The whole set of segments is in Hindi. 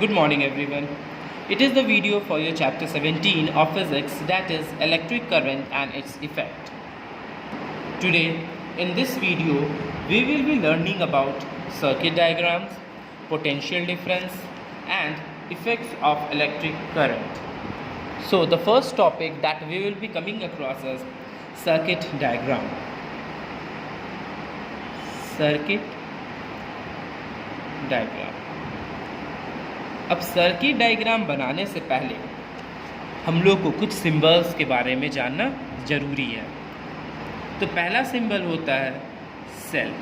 Good morning everyone. It is the video for your chapter 17 of physics, that is electric current and its effect. Today in this video we will be learning about circuit diagrams, potential difference and effects of electric current. So the first topic that we will be coming across is circuit diagram. Circuit diagram. अब सर्किट डायग्राम बनाने से पहले हम लोग को कुछ सिंबल्स के बारे में जानना जरूरी है। तो पहला सिंबल होता है cell.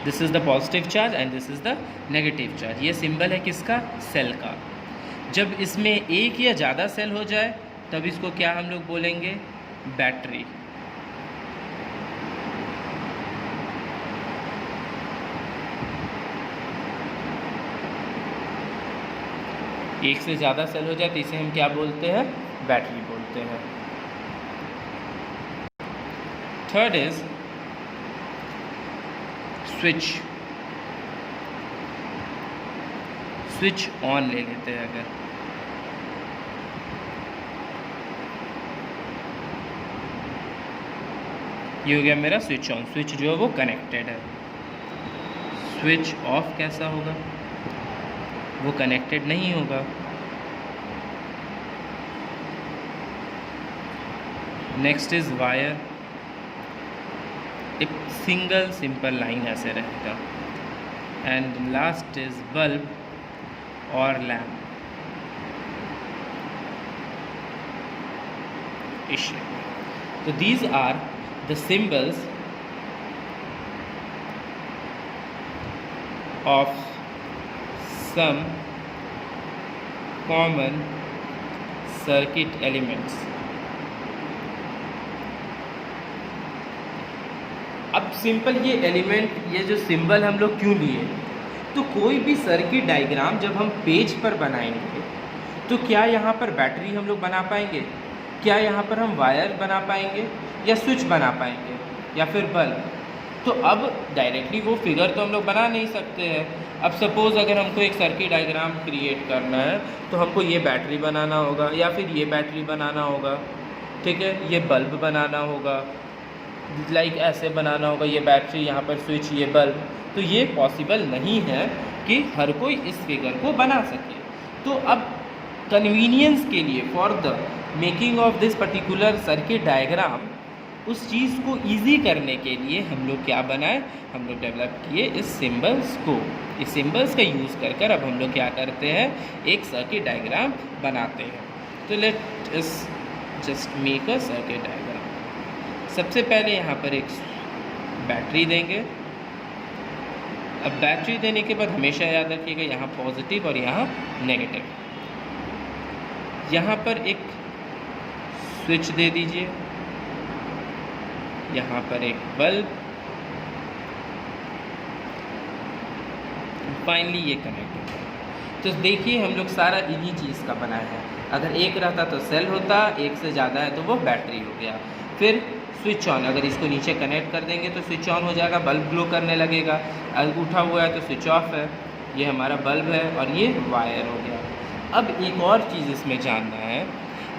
This is the positive charge and this is the negative charge. ये सिंबल है किसका? सेल का। जब इसमें एक या ज़्यादा सेल हो जाए तब इसको क्या हम लोग बोलेंगे? बैटरी। एक से ज़्यादा सेल हो जाए तो इसे हम क्या बोलते हैं? बैटरी बोलते हैं। Third is switch. Switch on ले लेते हैं अगर, ये हो गया मेरा स्विच ऑन। स्विच जो है वो कनेक्टेड है। स्विच ऑफ कैसा होगा? वो कनेक्टेड नहीं होगा। Next is wire. एक सिंगल सिंपल लाइन ऐसे रहेगा। एंड लास्ट इज बल्ब और लैम्प। तो these are the symbols of some common circuit elements. अब सिंपल ये एलिमेंट, ये जो सिंबल हम लोग क्यों लिए? तो कोई भी सर्किट डायग्राम जब हम पेज पर बनाएंगे तो क्या यहाँ पर बैटरी हम लोग बना पाएंगे? क्या यहाँ पर हम वायर बना पाएंगे या स्विच बना पाएंगे या फिर बल्ब? तो अब डायरेक्टली वो फिगर तो हम लोग बना नहीं सकते हैं। अब सपोज़ अगर हमको एक सर्किट डायग्राम क्रिएट करना है तो हमको ये बैटरी बनाना होगा या फिर ये बैटरी बनाना होगा, ठीक है, ये बल्ब बनाना होगा, लाइक ऐसे बनाना होगा, ये बैटरी, यहाँ पर स्विच, ये बल्ब। तो ये पॉसिबल नहीं है कि हर कोई इस फिगर को बना सके। तो अब कन्वीनियंस के लिए, for the making of this particular circuit diagram, उस चीज़ को ईजी करने के लिए हम लोग क्या बनाए? हम लोग डेवलप किए इस सिंबल्स को। इस सिंबल्स का यूज़ कर कर अब हम लोग क्या करते हैं? एक सर्किट डायग्राम बनाते हैं। तो let us just make a circuit diagram. सबसे पहले यहाँ पर एक बैटरी देंगे। अब बैटरी देने के बाद हमेशा याद रखिएगा यहाँ पॉजिटिव और यहाँ नेगेटिव। यहाँ पर एक स्विच दे दीजिए, यहाँ पर एक बल्ब, फाइनली ये कनेक्ट होता है। तो देखिए हम लोग सारा इन्हीं चीज़ का बनाया है। अगर एक रहता तो सेल होता, एक से ज़्यादा है तो वो बैटरी हो गया। फिर स्विच ऑन, अगर इसको नीचे कनेक्ट कर देंगे तो स्विच ऑन हो जाएगा, बल्ब ग्लो करने लगेगा। अगर उठा हुआ है तो स्विच ऑफ है, ये हमारा बल्ब है और ये वायर हो गया। अब एक और चीज़ इसमें जानना है,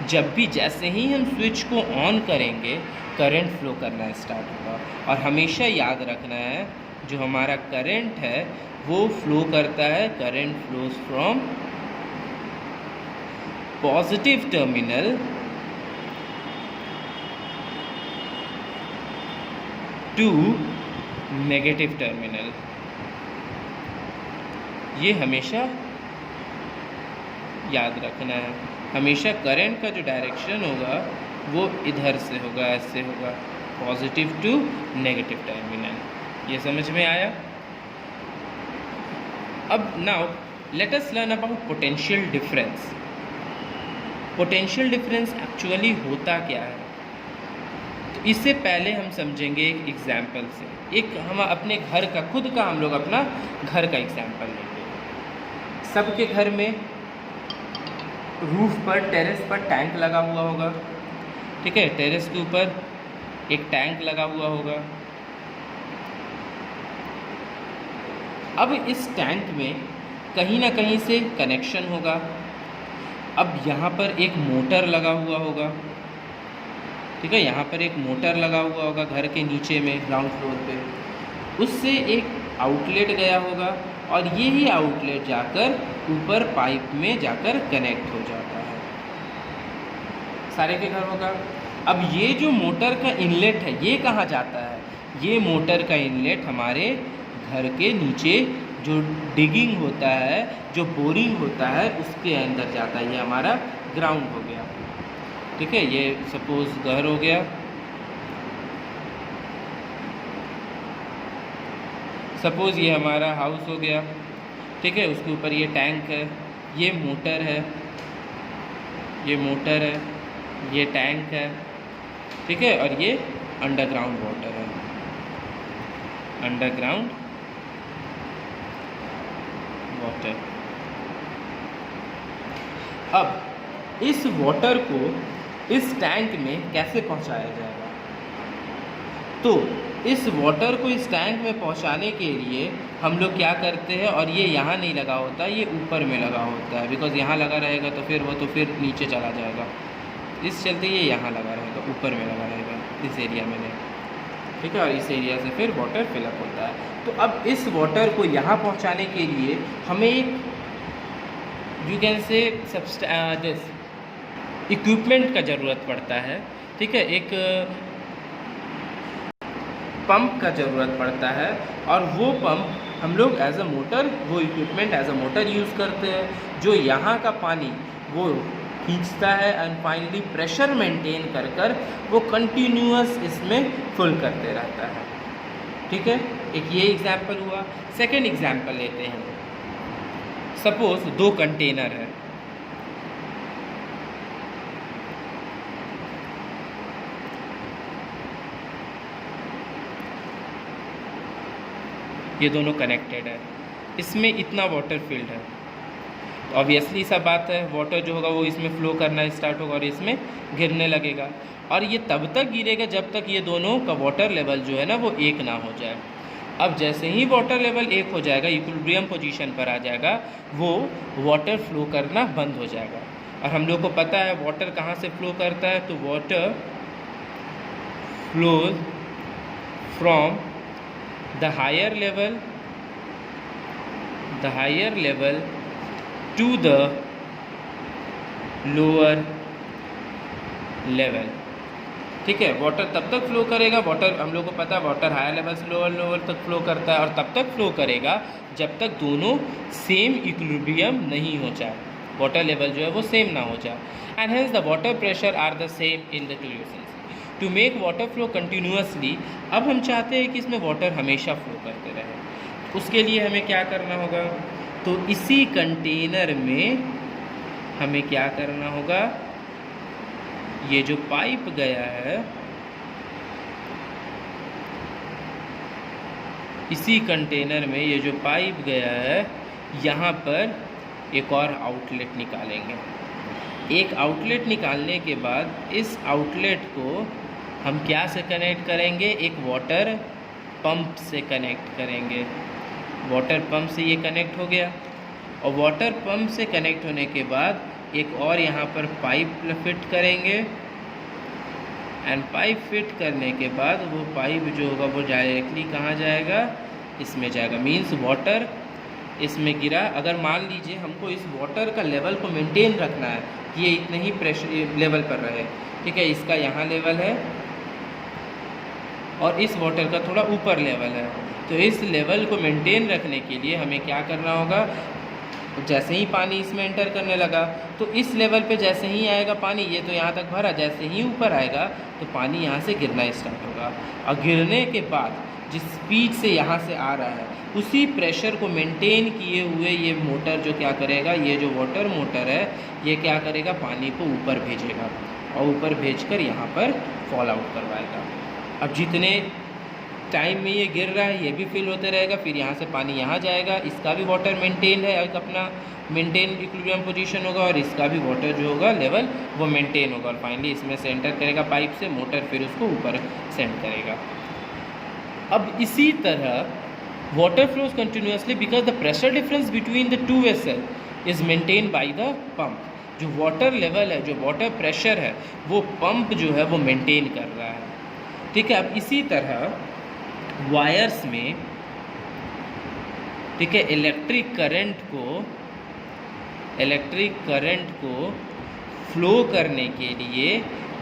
जब भी जैसे ही हम स्विच को ऑन करेंगे करंट फ्लो करना स्टार्ट होगा। और हमेशा याद रखना है जो हमारा करंट है वो फ्लो करता है, current flows from positive terminal to negative terminal. ये हमेशा याद रखना है। हमेशा करंट का जो डायरेक्शन होगा वो इधर से होगा, ऐसे होगा, पॉजिटिव टू नेगेटिव टर्मिनल। ये समझ में आया? अब now let us learn about potential difference. Potential difference actually होता क्या है? तो इससे पहले हम समझेंगे एक एग्जाम्पल से। एक हम अपने घर का, खुद का हम लोग अपना घर का एग्जाम्पल लेंगे। सबके घर में रूफ पर, टेरेस पर टैंक लगा हुआ होगा, ठीक है। टेरेस के ऊपर एक टैंक लगा हुआ होगा, अब इस टैंक में कहीं ना कहीं से कनेक्शन होगा। अब यहाँ पर एक मोटर लगा हुआ होगा, ठीक है, यहाँ पर एक मोटर लगा हुआ होगा घर के नीचे में ग्राउंड फ्लोर पे, उससे एक आउटलेट गया होगा और यही आउटलेट जाकर ऊपर पाइप में जाकर कनेक्ट हो जाता है सारे के घर होगा। अब ये जो मोटर का इनलेट है ये कहाँ जाता है? ये मोटर का इनलेट हमारे घर के नीचे जो डिगिंग होता है, जो बोरिंग होता है, उसके अंदर जाता है। ये हमारा ग्राउंड हो गया, ठीक है। ये सपोज घर हो गया, सपोज़ ये हमारा हाउस हो गया, ठीक है। उसके ऊपर ये टैंक है, ये मोटर है, ये मोटर है, ये टैंक है, ठीक है। और ये अंडरग्राउंड वाटर है, अंडरग्राउंड वाटर। अब इस वाटर को इस टैंक में कैसे पहुंचाया जाएगा? तो इस वाटर को इस टैंक में पहुंचाने के लिए हम लोग क्या करते हैं, और ये यहाँ नहीं लगा होता, ये ऊपर में लगा होता है, बिकॉज यहाँ लगा रहेगा तो फिर वो तो फिर नीचे चला जाएगा, इस चलते ये यहाँ लगा रहेगा, ऊपर में लगा रहेगा इस एरिया में नहीं, ठीक है। और इस एरिया से फिर वाटर फिलअप होता है। तो अब इस वाटर को यहाँ पहुँचाने के लिए हमें एक you can say this equipment का ज़रूरत पड़ता है, ठीक है। एक पंप का ज़रूरत पड़ता है, और वो पंप हम लोग एज अ मोटर, वो equipment as a motor use करते हैं, जो यहाँ का पानी वो खींचता है एंड फाइनली प्रेशर मेंटेन कर कर वो कंटिन्यूअस इसमें फुल करते रहता है, ठीक है। एक ये एग्जाम्पल हुआ। सेकेंड एग्जाम्पल लेते हैं। सपोज 2 कंटेनर है, ये दोनों कनेक्टेड है, इसमें इतना वाटर फील्ड है, तो ऑब्वियसली सब बात है, वाटर जो होगा वो इसमें फ्लो करना स्टार्ट होगा और इसमें गिरने लगेगा, और ये तब तक गिरेगा जब तक ये दोनों का वाटर लेवल जो है ना वो एक ना हो जाए। अब जैसे ही वाटर लेवल एक हो जाएगा, इक्विलिब्रियम पोजीशन पर आ जाएगा, वो वाटर फ्लो करना बंद हो जाएगा। और हम लोग को पता है वाटर कहाँ से फ्लो करता है, तो water flows from the higher level to the lower level, ठीक है। वाटर तब तक फ्लो करेगा, वाटर हम लोग को पता है वाटर हायर लेवल से लोअर लेवल तक फ्लो करता है, और तब तक फ्लो करेगा जब तक दोनों सेम इक्विलिब्रियम नहीं हो जाए, वाटर लेवल जो है वो सेम ना हो जाए। And hence the water pressure are the same in the two usages to make water flow continuously. अब हम चाहते हैं कि इसमें वाटर हमेशा फ्लो करते रहे, उसके लिए हमें क्या करना होगा, तो इसी कंटेनर में हमें क्या करना होगा, ये जो पाइप गया है, इसी कंटेनर में ये जो पाइप गया है, यहाँ पर एक और आउटलेट निकालेंगे। एक आउटलेट निकालने के बाद इस आउटलेट को हम क्या से कनेक्ट करेंगे, एक वाटर पंप से कनेक्ट करेंगे। वाटर पंप से ये कनेक्ट हो गया, और वाटर पंप से कनेक्ट होने के बाद एक और यहाँ पर पाइप फिट करेंगे, एंड पाइप फिट करने के बाद वो पाइप जो होगा वो डायरेक्टली कहाँ जाएगा, इसमें जाएगा। मीन्स वाटर इसमें गिरा, अगर मान लीजिए हमको इस वाटर का लेवल को मेंटेन रखना है कि ये इतने ही प्रेशर लेवल पर रहे, ठीक है, इसका यहाँ लेवल है और इस वाटर का थोड़ा ऊपर लेवल है, तो इस लेवल को मेंटेन रखने के लिए हमें क्या करना होगा, जैसे ही पानी इसमें एंटर करने लगा तो इस लेवल पे जैसे ही आएगा पानी, ये तो यहाँ तक भरा, जैसे ही ऊपर आएगा तो पानी यहाँ से गिरना स्टार्ट होगा, और गिरने के बाद जिस स्पीड से यहाँ से आ रहा है उसी प्रेशर को मेंटेन किए हुए ये मोटर जो क्या करेगा, ये जो वाटर मोटर है ये क्या करेगा, पानी को ऊपर भेजेगा, और ऊपर भेजकर यहाँ पर फॉल आउट करवाएगा। अब जितने टाइम में ये गिर रहा है ये भी फिल होते रहेगा, फिर यहाँ से पानी यहाँ जाएगा, इसका भी वाटर मेंटेन है, एक अपना मेंटेन इक्विलिब्रियम पोजीशन होगा, और इसका भी वाटर जो होगा लेवल वो मेंटेन होगा, और फाइनली इसमें से एंटर करेगा पाइप से, मोटर फिर उसको ऊपर सेंड करेगा। अब इसी तरह Water flows continuously because the pressure difference between the two vessels is maintained by the pump. जो वाटर लेवल है, जो वाटर प्रेशर है, वो पंप जो है वो मेंटेन कर रहा है। ठीक है, अब इसी तरह वायर्स में, ठीक है, इलेक्ट्रिक करंट को फ्लो करने के लिए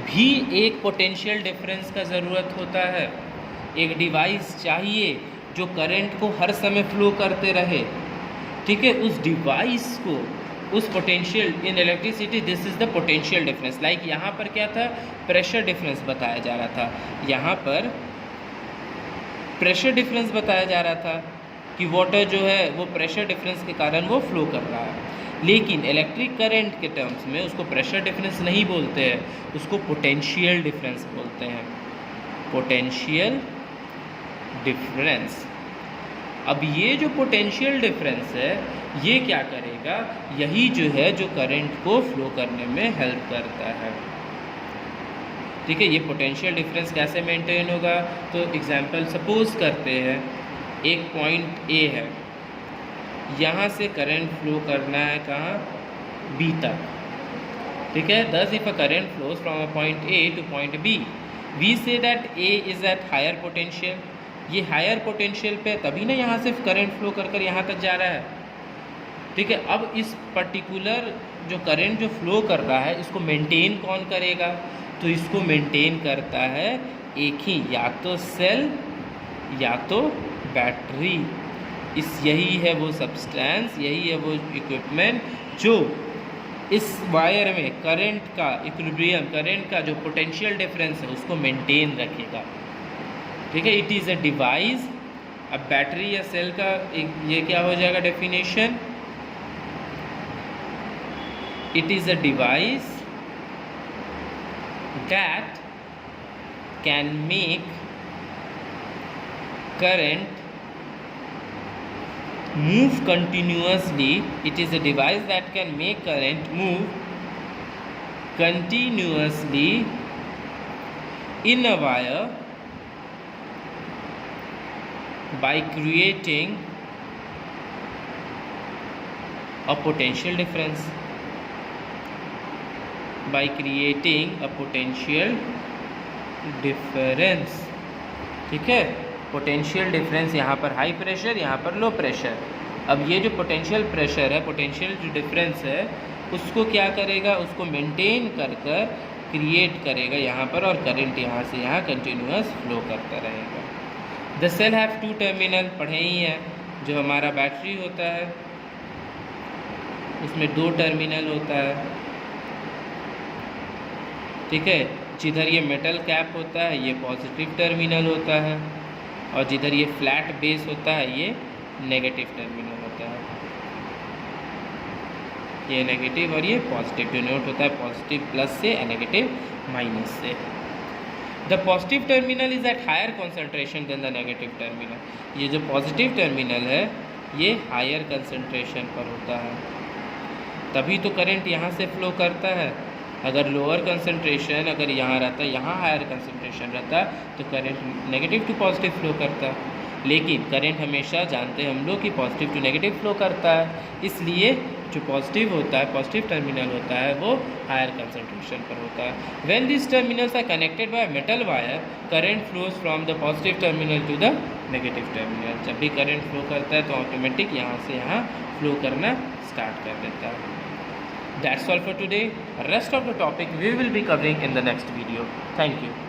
भी एक पोटेंशियल डिफरेंस का ज़रूरत होता है। एक डिवाइस चाहिए जो करंट को हर समय फ्लो करते रहे। ठीक है, उस डिवाइस को, उस potential in electricity, this is the potential difference. Like यहाँ पर क्या था, प्रेशर डिफरेंस बताया जा रहा था। यहाँ पर प्रेशर डिफरेंस बताया जा रहा था कि वाटर जो है वो प्रेशर डिफरेंस के कारण वो फ्लो कर रहा है। लेकिन इलेक्ट्रिक करंट के टर्म्स में उसको प्रेशर डिफरेंस नहीं बोलते हैं, उसको पोटेंशियल डिफरेंस बोलते हैं। Potential difference. अब ये जो पोटेंशियल डिफरेंस है ये क्या करेगा, यही जो है जो करंट को फ्लो करने में हेल्प करता है। ठीक है, ये पोटेंशियल डिफरेंस कैसे मेंटेन होगा, तो एग्जांपल सपोज करते हैं एक पॉइंट ए है, यहाँ से करंट फ्लो करना है कहाँ, बी तक। ठीक है, thus if a current flows from a point A to point B, we say that A is at higher potential. ये हायर पोटेंशियल पे तभी ना यहाँ से करंट फ्लो कर यहाँ तक जा रहा है। ठीक है, अब इस पर्टिकुलर जो करंट जो फ्लो कर रहा है इसको मेंटेन कौन करेगा, तो इसको मेंटेन करता है एक ही, या तो सेल या तो बैटरी। यही है वो सब्सटेंस, यही है वो इक्विपमेंट जो इस वायर में करंट का इक्विलिब्रियम, करंट का जो पोटेंशियल डिफरेंस है उसको मेंटेन रखेगा। ठीक है, इट इज़ अ डिवाइस। अब बैटरी या सेल का ये क्या हो जाएगा definition, it is a device that can make current move continuously. It is a device that can make current move continuously in a wire by creating a potential difference. By creating a potential difference. ठीक है, पोटेंशियल डिफरेंस, यहाँ पर हाई प्रेशर, यहाँ पर लो प्रेशर। अब ये जो पोटेंशियल प्रेशर है, पोटेंशियल जो डिफरेंस है, उसको क्या करेगा, उसको मेंटेन कर क्रिएट करेगा यहाँ पर, और करंट यहाँ से यहाँ कंटिन्यूअस फ्लो करता रहेगा। The cell have two terminal, पढ़े ही हैं, जो हमारा बैटरी होता है उसमें दो टर्मिनल होता है। ठीक है, जिधर ये मेटल कैप होता है ये पॉजिटिव टर्मिनल होता है, और जिधर ये फ्लैट बेस होता है ये नेगेटिव टर्मिनल होता है। ये नेगेटिव और ये पॉजिटिव डिनोट होता है, पॉजिटिव प्लस से और नेगेटिव माइनस से। The positive terminal is at higher concentration than the negative terminal. ये जो पॉजिटिव टर्मिनल है ये हायर कंसंट्रेशन पर होता है, तभी तो करंट यहाँ से फ्लो करता है। अगर लोअर कंसंट्रेशन अगर यहाँ रहता, यहाँ हायर कंसंट्रेशन रहता, तो current negative to positive flow करता। लेकिन करंट हमेशा जानते हैं हम लोग कि पॉजिटिव टू नेगेटिव फ्लो करता है, इसलिए जो पॉजिटिव होता है, पॉजिटिव टर्मिनल होता है, वो हायर कंसंट्रेशन पर होता है। When this terminals are connected by metal wire, current flows from the positive terminal to the negative terminal. जब भी करंट फ्लो करता है तो ऑटोमेटिक यहाँ से यहाँ फ्लो करना स्टार्ट कर देता है। That's all for today. Rest of the topic we will be covering in the next video. Thank you.